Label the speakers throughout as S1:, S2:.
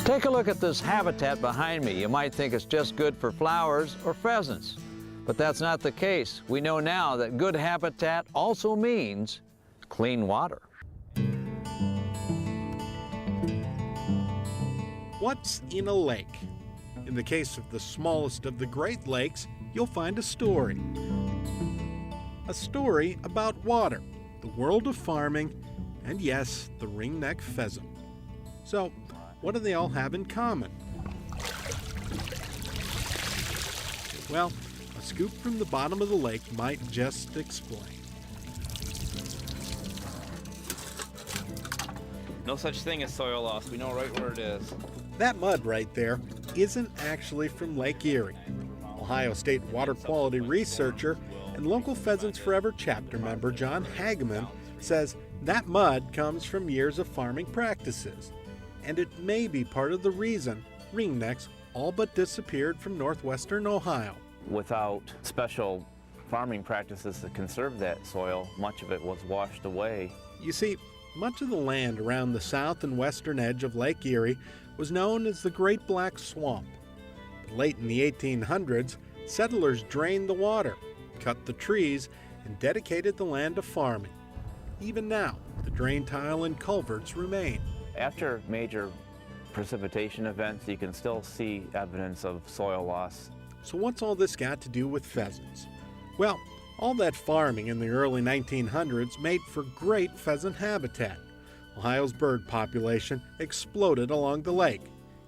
S1: Take a look at this habitat behind me. You might think it's just good for flowers or pheasants, but that's not the case. We know now that good habitat also means clean water.
S2: What's in a lake? In the case of the smallest of the Great Lakes, you'll find a story. A story about water, the world of farming, and yes, the ringneck pheasant. So, what do they all have in common? Well, a scoop from the bottom of the lake might just explain.
S3: No such thing as soil loss. We know right where it is.
S2: That mud right there isn't actually from Lake Erie. Ohio State water quality researcher and local Pheasants Forever chapter member John Hageman says that mud comes from years of farming practices, and it may be part of the reason ringnecks all but disappeared from northwestern Ohio.
S3: Without special farming practices to conserve that soil, much of it was washed away.
S2: You see, much of the land around the south and western edge of Lake Erie was known as the Great Black Swamp. But late in the 1800s, settlers drained the water, cut the trees, and dedicated the land to farming. Even now, the drain tile and culverts remain.
S3: After major precipitation events, you can still see evidence of soil loss.
S2: So what's all this got to do with pheasants? Well, all that farming in the early 1900s made for great pheasant habitat. Ohio's bird population exploded along the lake.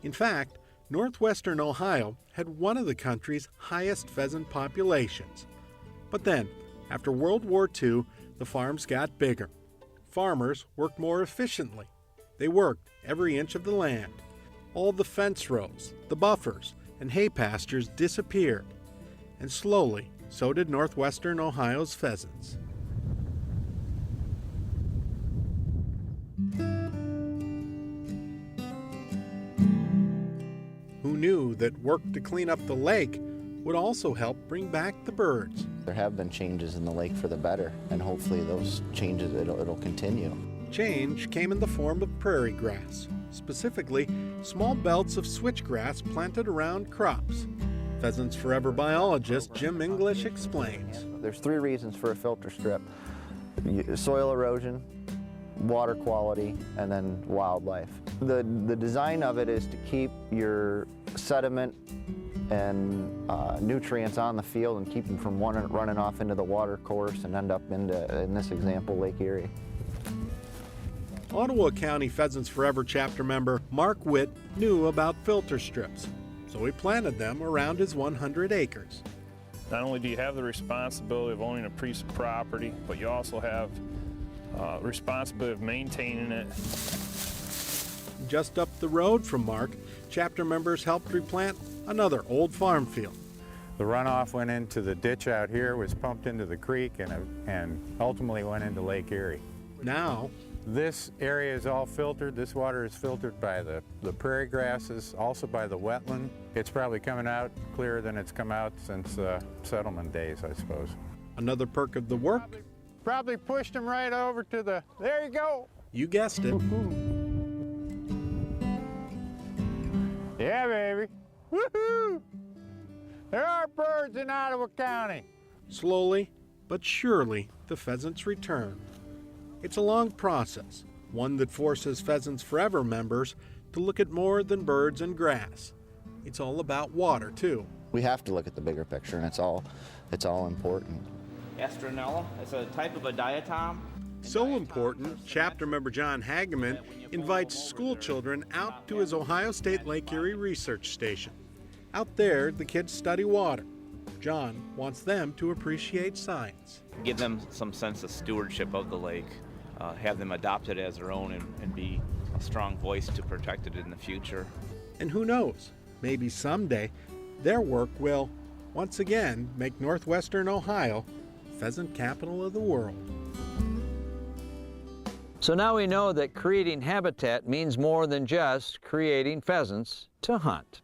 S2: In fact, northwestern Ohio had one of the country's highest pheasant populations. But then, after World War II, the farms got bigger. Farmers worked more efficiently. They worked every inch of the land. All the fence rows, the buffers, and hay pastures disappeared. And slowly, so did northwestern Ohio's pheasants. Who knew that work to clean up the lake would also help bring back the birds?
S4: There have been changes in the lake for the better, and hopefully those changes, it'll continue.
S2: Change came in the form of prairie grass, specifically small belts of switchgrass planted around crops. Pheasants Forever biologist Jim English explains.
S4: There's 3 reasons for a filter strip: soil erosion, water quality, and then wildlife. The design of it is to keep your sediment and nutrients on the field and keep them from running off into the water course and end up into, in this example, Lake Erie.
S2: Ottawa County Pheasants Forever chapter member Mark Witt knew about filter strips, so he planted them around his 100 acres.
S5: Not only do you have the responsibility of owning a piece of property, but you also have responsibility of maintaining it.
S2: Just up the road from Mark, chapter members helped replant another old farm field.
S6: The runoff went into the ditch out here, was pumped into the creek, and ultimately went into Lake Erie.
S2: Now,
S6: this area is all filtered. This water is filtered by the prairie grasses, also by the wetland. It's probably coming out clearer than it's come out since settlement days, I suppose.
S2: another perk of the work,
S6: Probably pushed them right over to the, there you go.
S2: you guessed it,
S6: Yeah, baby. Woohoo! There are birds in Ottawa County.
S2: slowly but surely the pheasants return. It's a long process, one that forces Pheasants Forever members to look at more than birds and grass. It's all about water, too.
S4: We have to look at the bigger picture, and it's all important.
S3: Astronella, it's a type of a diatom.
S2: So important, chapter member John Hageman invites school children out to his Ohio State Lake Erie research station. Out there, the kids study water. John wants them to appreciate science.
S3: Give them some sense of stewardship of the lake, have them adopt it as their own and be a strong voice to protect it in the future.
S2: And who knows, maybe someday their work will once again make northwestern Ohio pheasant capital of the world.
S1: So now we know that creating habitat means more than just creating pheasants to hunt.